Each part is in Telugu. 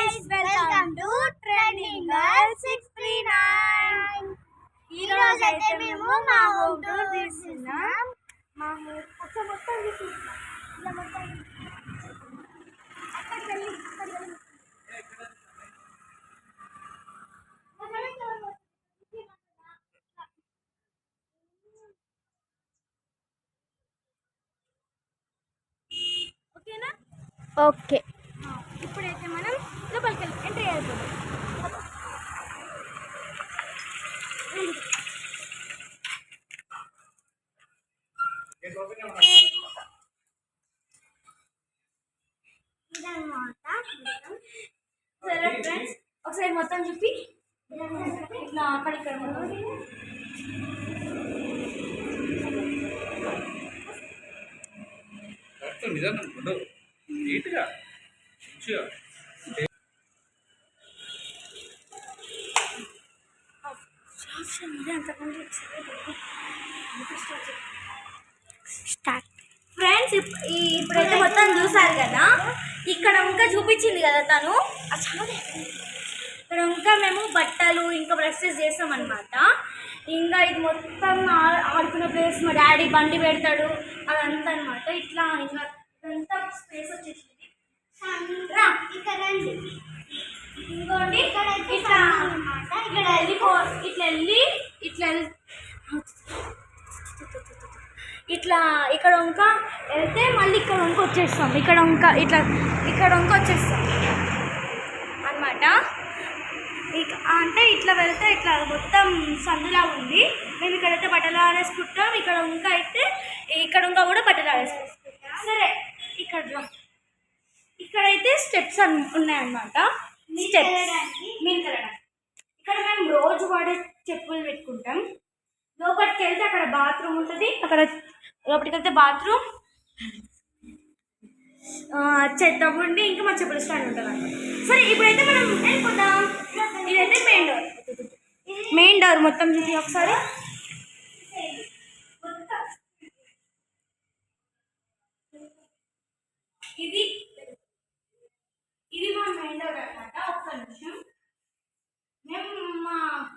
guys, welcome to Trending Girl 639. ఈ రోజు అయితే మేము మా హోమ్ టూర్ తీస్తున్నాం. మా మొత్తం తీస్తున్నాం. ఇలా మొత్తం అక్కడికి వెళ్ళి ఓకేనా? ఓకే, ఇప్పుడైతే మనం లోపలికి వెళ్ళి ఎంట్రీ అయిపోతాం. సరే ఫ్రెండ్స్, ఒకసారి మొత్తం చూపి ఇట్లా అక్కడిక్కడ ఫ్రెండ్స్, ఇప్పుడైతే మొత్తం చూసారు కదా. ఇక్కడ ఇంకా చూపించింది కదా తను, ఇక్కడ ఇంకా మేము బట్టలు ఇంకా బ్రషెస్ చేస్తామన్నమాట. ఇంకా ఇది మొత్తం ఆడుకునే ప్లేస్, మా డాడీ బండి పెడతాడు అదంతా అనమాట. ఇట్లా ఇంకా ఇదంతా స్పేస్ వచ్చేసింది. ఇంకోండి ఇట్లా ఇట్లా ఇక్కడ ఇంకా వెళ్తే మళ్ళీ ఇక్కడ ఇంకా వచ్చేస్తాం. ఇక్కడ ఇంకా వచ్చేస్తాం అన్నమాట. అంటే ఇట్లా వెళ్తే ఇట్లా మొత్తం సందులా ఉంది. మేము ఇక్కడైతే బట్టలు ఆడేసుకుంటాం. ఇక్కడ ఇంకా కూడా బట్టలు ఆడేసుకుంటాం. సరే, ఇక్కడైతే స్టెప్స్ ఉన్నాయన్నమాట. ఇక్కడ మేము రోజు వాడే చెప్పులు పెట్టుకుంటాం. లోపలికి వెళ్తే అక్కడ బాత్రూమ్ ఉంటుంది. అక్కడ లోపలికి వెళ్తే బాత్రూమ్, చెత్తబండి, ఇంకా మా చెప్పుల స్టాండ్ ఉంటుంది అన్నమాట. సరే, ఇప్పుడైతే మనం వెళ్ళిపోతాం. ఇదైతే మెయిన్ డోర్ మొత్తం చూసి ఒకసారి. ఇది మా మెయిన్ డోర్ అనమాట. ఒక్క నిమిషం, మేము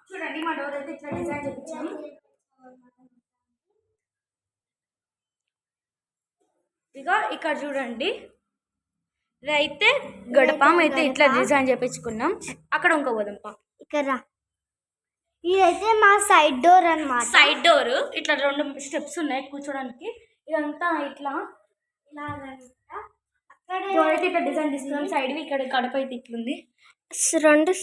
చూడండి మా డోర్ అయితే ఇట్లా డిజైన్ చేయించాము. ఇక ఇక్కడ చూడండి, ఇదైతే గడపం అయితే ఇట్లా డిజైన్ చేయించుకున్నాం. అక్కడ ఇంకో పోదాంపా. ఇక్కడ ఇదైతే మా సైడ్ డోర్ అన్నమాట. సైడ్ డోర్ ఇట్లా 2 స్టెప్స్ ఉన్నాయి కూర్చోడానికి. ఇదంతా ఇట్లా డోర్ అయితే ఇట్లా డిజైన్ తీసుకున్నాం. సైడ్వి ఇక్కడ గడప అయితే ఇట్లుంది. 2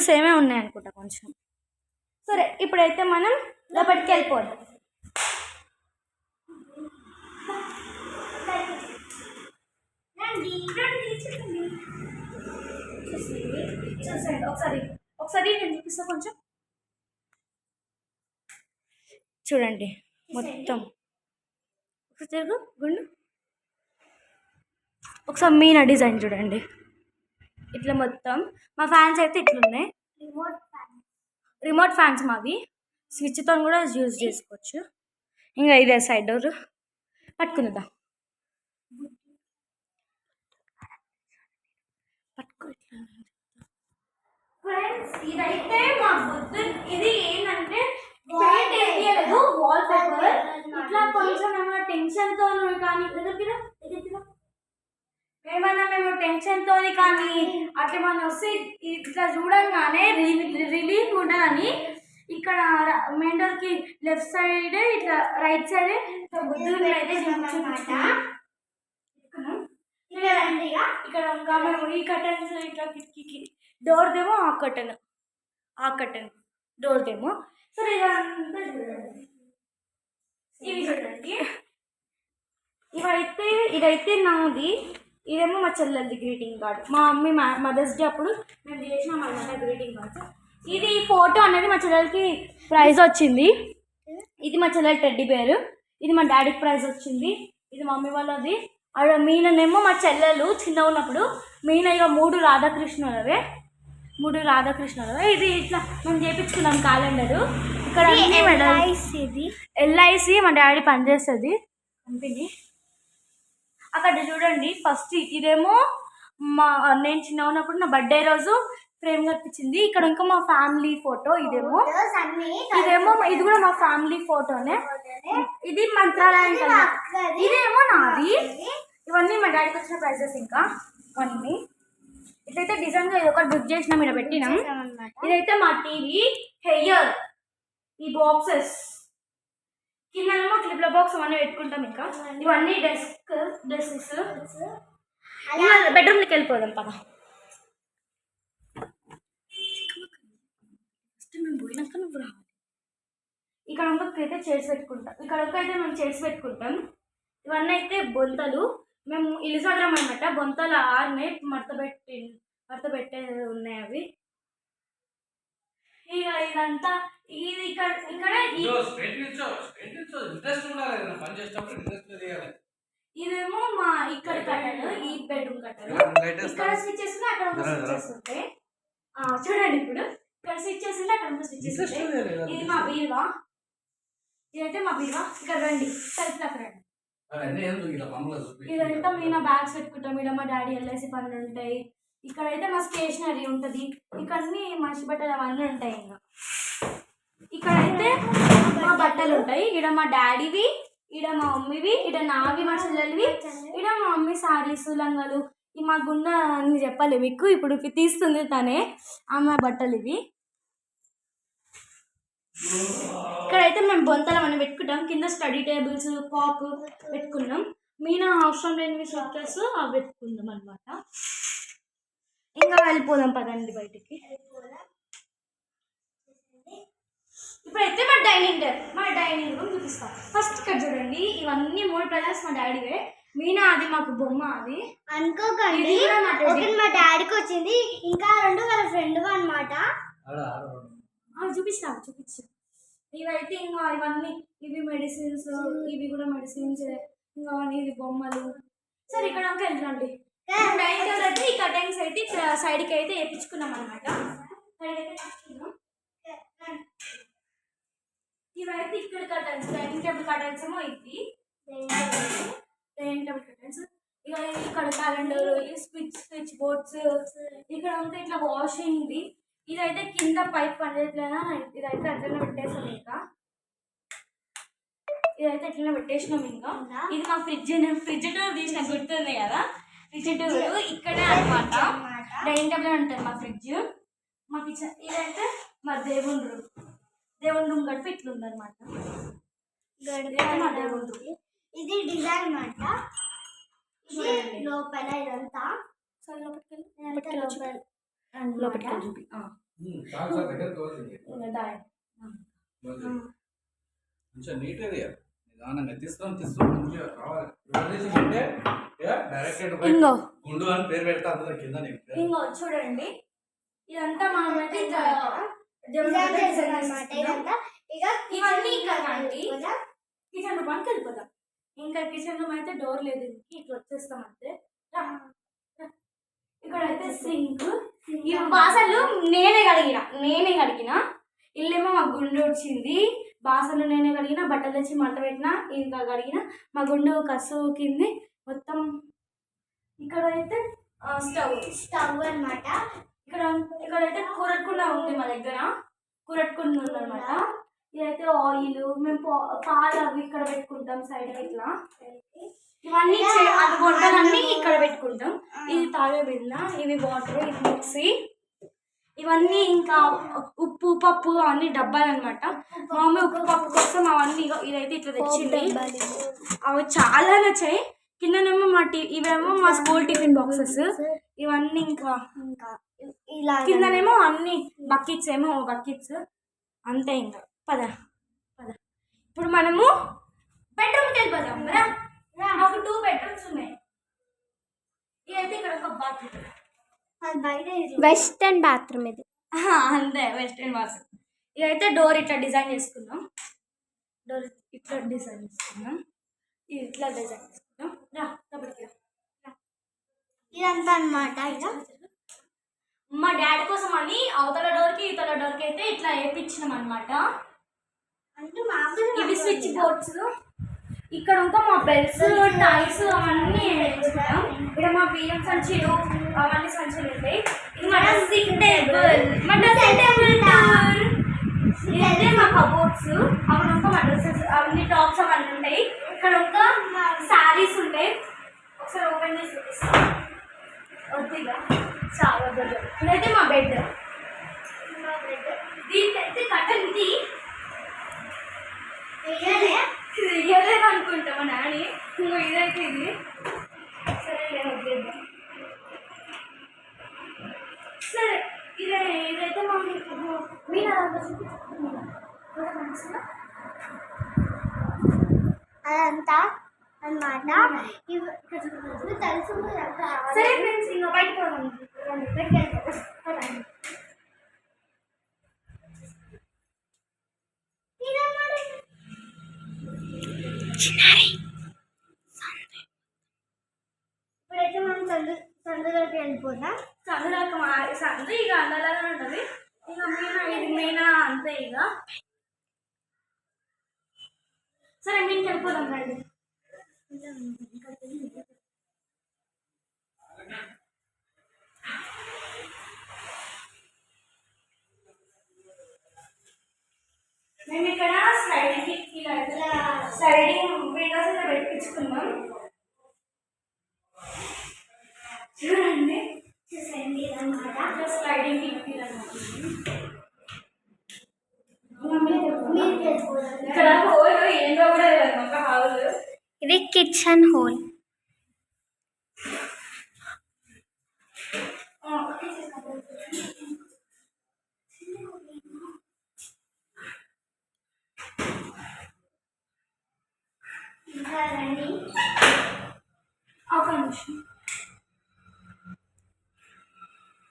సేమే ఉన్నాయి అనుకుంటా కొంచెం. సరే, ఇప్పుడైతే మనం లోపలికి వెళ్ళిపోదాం. ఒకసారి నేను చూపిస్తా కొంచెం. చూడండి మొత్తం తిరుగు గుండు. ఒకసారి మీనా డిజైన్ చూడండి. ఇట్లా మొత్తం మా ఫ్యాన్స్ అయితే ఇట్లున్నాయి. రిమోట్ ఫ్యాన్స్ మావి. స్విచ్తో కూడా యూజ్ చేసుకోవచ్చు. ఇంకా ఇదే సైడ్ డోర్ పట్టుకుందా. ఫ్రెండ్స్, ఇదైతే మా ఇది ఏంటంటే పెయింట్ వేయలేదు, వాల్ పేపర్. ఇట్లా కొంచెం ఏమైనా టెన్షన్తో కానీ మేము టెన్షన్తో కానీ అట్లా మనం వస్తే ఇట్లా చూడంగానే రిలీఫ్ ఉంటుందని ఇక్కడ మెయిన్ డోర్కి లెఫ్ట్ సైడ్ ఇట్లా రైట్ సైడ్ బుద్ధులు అయితే ఇక్కడ ఇంకా మేము ఈ కర్టన్స్ ఇట్లా కిటికీకి డోర్దేమో ఆ కర్టన్ డోర్దేమో. సరే, ఇవి చూడండి. ఇదైతే నాది. ఇదేమో మా చెల్లెలది గ్రీటింగ్ కార్డ్. మా మమ్మీ మదర్స్ డే అప్పుడు మేము చేసినాం అన్నమాట గ్రీటింగ్ కార్డ్స్. ఇది ఫోటో అనేది మా చెల్లెలకి ప్రైజ్ వచ్చింది. ఇది మా చెల్లెల టెడ్డీ బేర్. ఇది మా డాడీకి ప్రైజ్ వచ్చింది. ఇది మమ్మీ వాళ్ళది. అక్కడ మీననేమో మా చెల్లెలు చిన్న ఉన్నప్పుడు మీన ఇక 3 రాధాకృష్ణులవే. ఇది ఇట్లా మేము చేయించుకున్నాం క్యాలెండరు. ఇక్కడ LIC మా డాడీ పనిచేస్తుంది కంపెనీ. అక్కడ చూడండి, ఫస్ట్ ఇదేమో నేను చిన్న ఉన్నప్పుడు నా బర్త్డే రోజు ఫ్రేమ్ కనిపించింది. ఇక్కడ ఇంకా మా ఫ్యామిలీ ఫోటో. ఇదేమో ఇది కూడా మా ఫ్యామిలీ ఫోటోనే. ఇది మంత్రాలయం కదా. ఇదేమో నాది. ఇవన్నీ మా డాడీకి వచ్చిన ప్రైజెస్. ఇంకా ఇవన్నీ ఇట్లయితే డిజైన్గా ఇది ఒకటి బుక్ చేసినాం, ఇక్కడ పెట్టినాం. ఇదైతే మా టీవీ. హెయిర్ ఈ బాక్సెస్ కిందనేమో క్లిప్ల బాక్స్ అవన్నీ పెట్టుకుంటాం. ఇంకా ఇవన్నీ డ్రెస్సెస్. బెడ్రూమ్లోకి వెళ్ళిపోదాం పద. మేము పోయినాక నువ్వు రావాలి. ఇక్కడ అయితే చైర్స్ పెట్టుకుంటాం. అయితే మేము చైర్స్ పెట్టుకుంటాం. ఇవన్నీ అయితే బొంతలు. మేము ఇల్లు చదరం అనమాట. బొంతలు 6 మడత పెట్టేది ఉన్నాయి అవి. ఇక ఇదంతా ఇది ఇక్కడ ఇదేమో మా ఇక్కడ కట్టలు. ఈ బెడ్రూమ్ కట్టలు. ఇక్కడ స్విచ్చెస్ అక్కడ స్విచ్చెస్ ఉంటాయి. చూడండి ఇప్పుడు ఇక్కడ స్విచ్చెస్ ఉంటే అక్కడ స్విచ్చెస్ ఉంటాయి. ఇది మా బీరువా. ఇదైతే మా బీరువా. ఇక్కడ రండి, సెల్ఫ్లోకి రండి. ఇదంతా మీ బ్యాగ్స్ పెట్టుకుంటాం. ఇక్కడ మా డాడీ ఎల్ఐసి పనులు ఉంటాయి. ఇక్కడైతే మా స్టేషనరీ ఉంటుంది. ఇక్కడ అన్ని మనిషి బట్టలు అవన్నీ ఉంటాయి. ఇంకా ఇక్కడైతే మా బట్టలు ఉంటాయి. ఇక్కడ మా డాడీవి, ఇక్కడ మా మమ్మీవి, ఇక్కడ నావి, మా చెల్లెలివి, ఇక్కడ మా మమ్మీ సారీస్, లంగాలు. ఈ మా గుండె అన్ని చెప్పాలి మీకు. ఇప్పుడు తీస్తుంది తనే. ఆమె బట్టలు ఇవి. ఇక్కడైతే మేము బొంతలు అని పెట్టుకుంటాం. కింద స్టడీ టేబుల్స్, కాక్ పెట్టుకున్నాం. మీనా అవసరం లేనివి సూట్కేస్ అవి పెట్టుకుందాం అనమాట. ఇంకా వెళ్ళిపోదాం పదండి బయటికి. ఇప్పుడైతే మా డైనింగ్ రూమ్ చూపిస్తాం. ఫస్ట్ ఇక్కడ చూడండి, ఇవన్నీ 3 ప్రైజెస్ మా డాడీవే. మీనా అది మాకు బొమ్మ. అది అనుకోకండి, మా డాడీకి వచ్చింది. ఇంకా 2 వాళ్ళ ఫ్రెండ్ అనమాట. చూపించు. ఇవైతే ఇంకా ఇవన్నీ ఇవి మెడిసిన్స్. ఇవి కూడా మెడిసిన్స్. ఇంకా ఇవి బొమ్మలు. సరే ఇక్కడ వెళ్ళండి. డైనింగ్ టేబుల్ అయితే ఈ కర్టెన్స్ అయితే సైడ్కి అయితే వేయించుకున్నాం అనమాట. ఇవైతే ఇక్కడ కర్టెన్స్. డైనింగ్ టేబుల్ కర్టెన్స్ ఏమో ఇది. Dining table curtains. ఇక ఇక్కడ క్యాలెండర్, స్విచ్ బోర్డ్స్. ఇక్కడ ఉంటే ఇట్లా వాషింగ్ది. ఇదైతే కింద పైప్ పనిచేయట్లేదా, ఇదైతే అట్లనే పెట్టేసాం. ఇంకా ఇదైతే ఎట్లనే పెట్టేసినాం. ఇంకా ఇది మా ఫ్రిడ్జ్ టూర్ తీసిన గుర్తుంది కదా. ఫ్రిడ్జ్ టూర్ ఇక్కడే అనమాట. డైనింగ్ టేబుల్ ఉంటుంది మా ఫ్రిడ్జ్. మా కిచెన్. ఇదైతే మా దేవుని రూమ్ గడిపి ఇట్లుంది అనమాట. మా దేవుని రూమ్. ఇది డిజైన్ అనమాట. లోపల ఇదంతా లోపలికి చూపి. ఇంకో చూడండి, ఇదంతా మనం ఇవన్నీ కిచెన్ రూమ్ అని వెళ్ళిపోతాం. ఇంకా కిచెన్ రూమ్ అయితే డోర్ లేదు, ఇట్లా వచ్చేస్తాం అంతే. ఇక్కడైతే సింక్. ఈ బాసలు నేనే కడిగిన. ఇల్లేమో మా గుండు వచ్చింది. బాసలు నేనే కడిగిన. బట్టలు తెచ్చి మంట పెట్టిన. ఇంకా కడిగిన. మా గుండు కసు కింది మొత్తం. ఇక్కడైతే స్టవ్ అనమాట. ఇక్కడైతే కూరట్కుండ ఉంది మా దగ్గర. కూరట్కుండ ఉందన్నమాట. ఇదైతే ఆయిల్. మేము పాలు అవి ఇక్కడ పెట్టుకుంటాం సైడ్ ఇట్లా. ఇవన్నీ వంటలన్నీ ఇక్కడ పెట్టుకుంటాం. ఇది తాగే బిళ్ళ, ఇవి వాటర్, ఇది మిక్సీ. ఇవన్నీ ఇంకా ఉప్పు పప్పు అన్ని డబ్బాలు అనమాట. మా మమ్మీ ఉప్పు పప్పు కోసం అవన్నీ ఇదైతే ఇట్లా తెచ్చింది. అవి చాలా నచ్చాయి. కిందనేమో ఇవేమో మా స్కూల్ టిఫిన్ బాక్సెస్. ఇవన్నీ ఇంకా కిందనేమో అన్ని బకెట్స్ అంతే. ఇంకా పద. ఇప్పుడు మనము బెడ్రూమ్కి వెళ్ళిపోదాం. మాకు 2 బెడ్రూమ్స్ ఉన్నాయి. ఇదైతే ఇక్కడ ఒక బాత్రూమ్. Western bathroom. ఇది అంతే, వెస్టర్న్ బాత్రూమ్. ఇదైతే డోర్ ఇట్లా డిజైన్ చేసుకున్నాం. ఇది ఇట్లా డిజైన్ చేసుకున్నాం. ఇదంతా అనమాట. మా డాడీ కోసం అని అవతల డోర్కి ఇతల డోర్కి అయితే ఇట్లా వేయించినాం అనమాట. ఇవి స్విచ్ బోర్డ్స్. ఇక్కడ ఇంకా మా బెల్ట్స్ టైస్ అవన్నీ వేయించుకుంటాం. ఇక్కడ మా బియ్యం సంచులు అవన్నీ సంచులు ఉంటాయి. ఇది మా డ్రెస్సింగ్ టేబుల్, మా డ్రెస్సింగ్ టేబుల్ టూర్. ఇదైతే మా కబోర్డ్స్, అక్కడ ఇంకా మా డ్రెస్సెస్ అవన్నీ టాప్స్ అవన్నీ ఉంటాయి. ఇక్కడ ఇంకా శారీస్ ఉంటాయి. ఒకసారి ఓపెన్ చేసి చూపిస్తాం. వద్దిగా చాలా పెద్ద. ఇదైతే మా బెడ్. దీనికైతే కట్టన్ ఇది ఇయ్యలేదు అనుకుంటా మా నాని. ఇంకో ఇదైతే ఇది సరే వదిలేద్దాం. సరే ఇదైతే మా మీరు అదంతా అన్నమాట. తెలుసు. సరే ఫ్రెండ్స్ ఇంకా బయటకు ఇప్పుడైతే మనం సందులోకి వెళ్ళిపోతాం. సందు ఇక అందలాగానే ఉంటుంది. ఇక మీనా అంతే ఇక. సరే మీకి వెళ్ళిపోదాం రండి. మేము ఇక్కడ స్లైడింగ్ విండోస్ ఇలా పెట్టించుకున్నాం. చూడండి స్లైడింగ్ ఇక్కడ హోల్ ఏంటో కూడా ఒక హౌల్. ఇది కిచెన్ హోల్. ఒక నిమిషం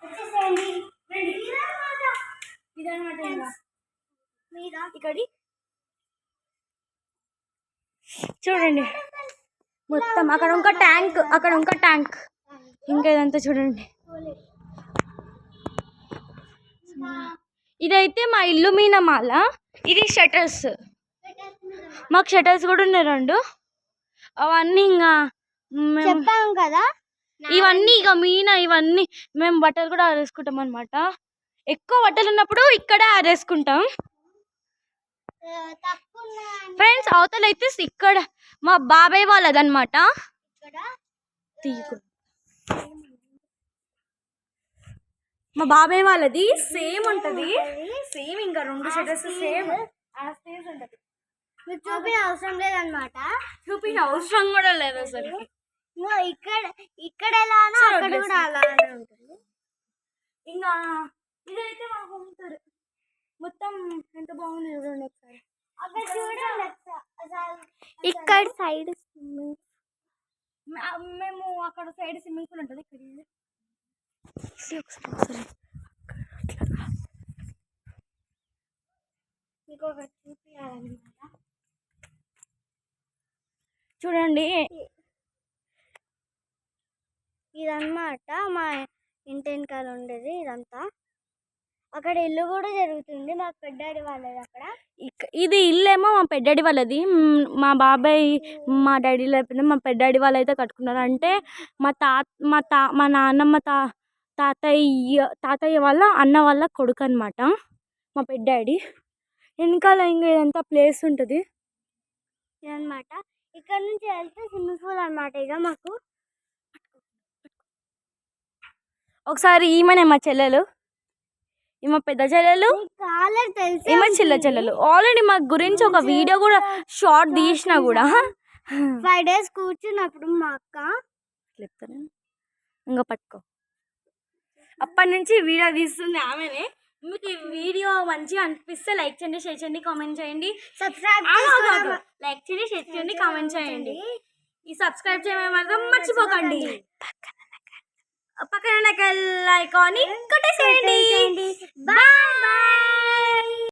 వచ్చేసేయండి. ఇదనమాట మీద ఇక్కడి చూడండి మొత్తం. అక్కడ ఇంకా ట్యాంక్ ఇంకా ఇదంతా చూడండి. ఇదైతే మా ఇల్లు మీనమాల. ఇది షటర్స్. మాకు షటర్స్ కూడా ఉన్నాయి 2. అవన్నీ ఇంకా చెప్పాం కదా. ఇవన్నీ ఇక ఇవన్నీ మేము బట్టలు కూడా ఆరేసుకుంటాం అనమాట. ఎక్కువ బట్టలు ఉన్నప్పుడు ఇక్కడే ఆరేసుకుంటాం. ఫ్రెండ్స్ అవతల అయితే ఇక్కడ మా బాబాయ్ వాళ్ళదన్నమాట. మా బాబాయ్ వాళ్ళది సేమ్ ఉంటది. సేమ్ ఇంకా 2 షటర్స్ సేమ్ ఉంటది. మీకు చూపిన అవసరం లేదనమాట. చూపిన అవసరం కూడా లేదు అసలు. ఇక్కడ ఎలానో అక్కడ కూడా అలానే ఉంటుంది. ఇంకా ఇదైతే మా హోమ్ టూర్ మొత్తం ఎంత బాగుంది చూడండి ఒకసారి. అక్కడ చూడండి ఇక్కడ సైడ్ మేము అక్కడ సైడ్ స్విమ్మింగ్ పూల్ ఉంటుంది. ఇక్కడ మీకు ఒకటి చూపించాలన్నమాట. చూడండి ఇదన్నమాట మా ఇంటి వెనకాల ఉండేది. ఇదంతా అక్కడ ఇల్లు కూడా జరుగుతుంది మా పెద్దాడి వాళ్ళది. అక్కడ ఇది ఇల్లేమో మా పెద్దాడి వాళ్ళది. మా బాబాయ్ మా డాడీ లేకపోతే మా పెద్దాడి వాళ్ళు అయితే కట్టుకున్నారు. అంటే మా నాన్నమ్మ తాతయ్య వాళ్ళ అన్న వాళ్ళ కొడుకు అనమాట మా పెద్దాడి. వెనకాల ఇంకా ఇదంతా ప్లేస్ ఉంటుంది ఇదన్నమాట. ఇక్కడ నుంచి వెళ్తే స్విమ్మింగ్ పూల్ అనమాట. ఇక మాకు ఒకసారి ఈమెనే మా చెల్లెలు, ఈమె పెద్ద చెల్లెలు, ఈమె చిన్న చెల్లెలు. ఆల్రెడీ మా గురించి ఒక వీడియో కూడా షార్ట్ తీసిన కూడా 5 days కూర్చున్నప్పుడు మా అక్క చెప్తాను ఇంకా పట్టుకో. అప్పటి నుంచి వీడియో తీస్తుంది ఆమెనే. మీకు ఈ వీడియో మంచిగా అనిపిస్తే లైక్ చేయండి, షేర్ చేయండి, కామెంట్ చేయండి, సబ్స్క్రైబ్ లైక్ చేయండి, షేర్ చేయండి, కామెంట్ చేయండి. ఈ సబ్స్క్రైబ్ చేయడం మాత్రం మర్చిపోకండి. పక్కన ఐకాన్ని కొట్టేసేయండి. Bye bye.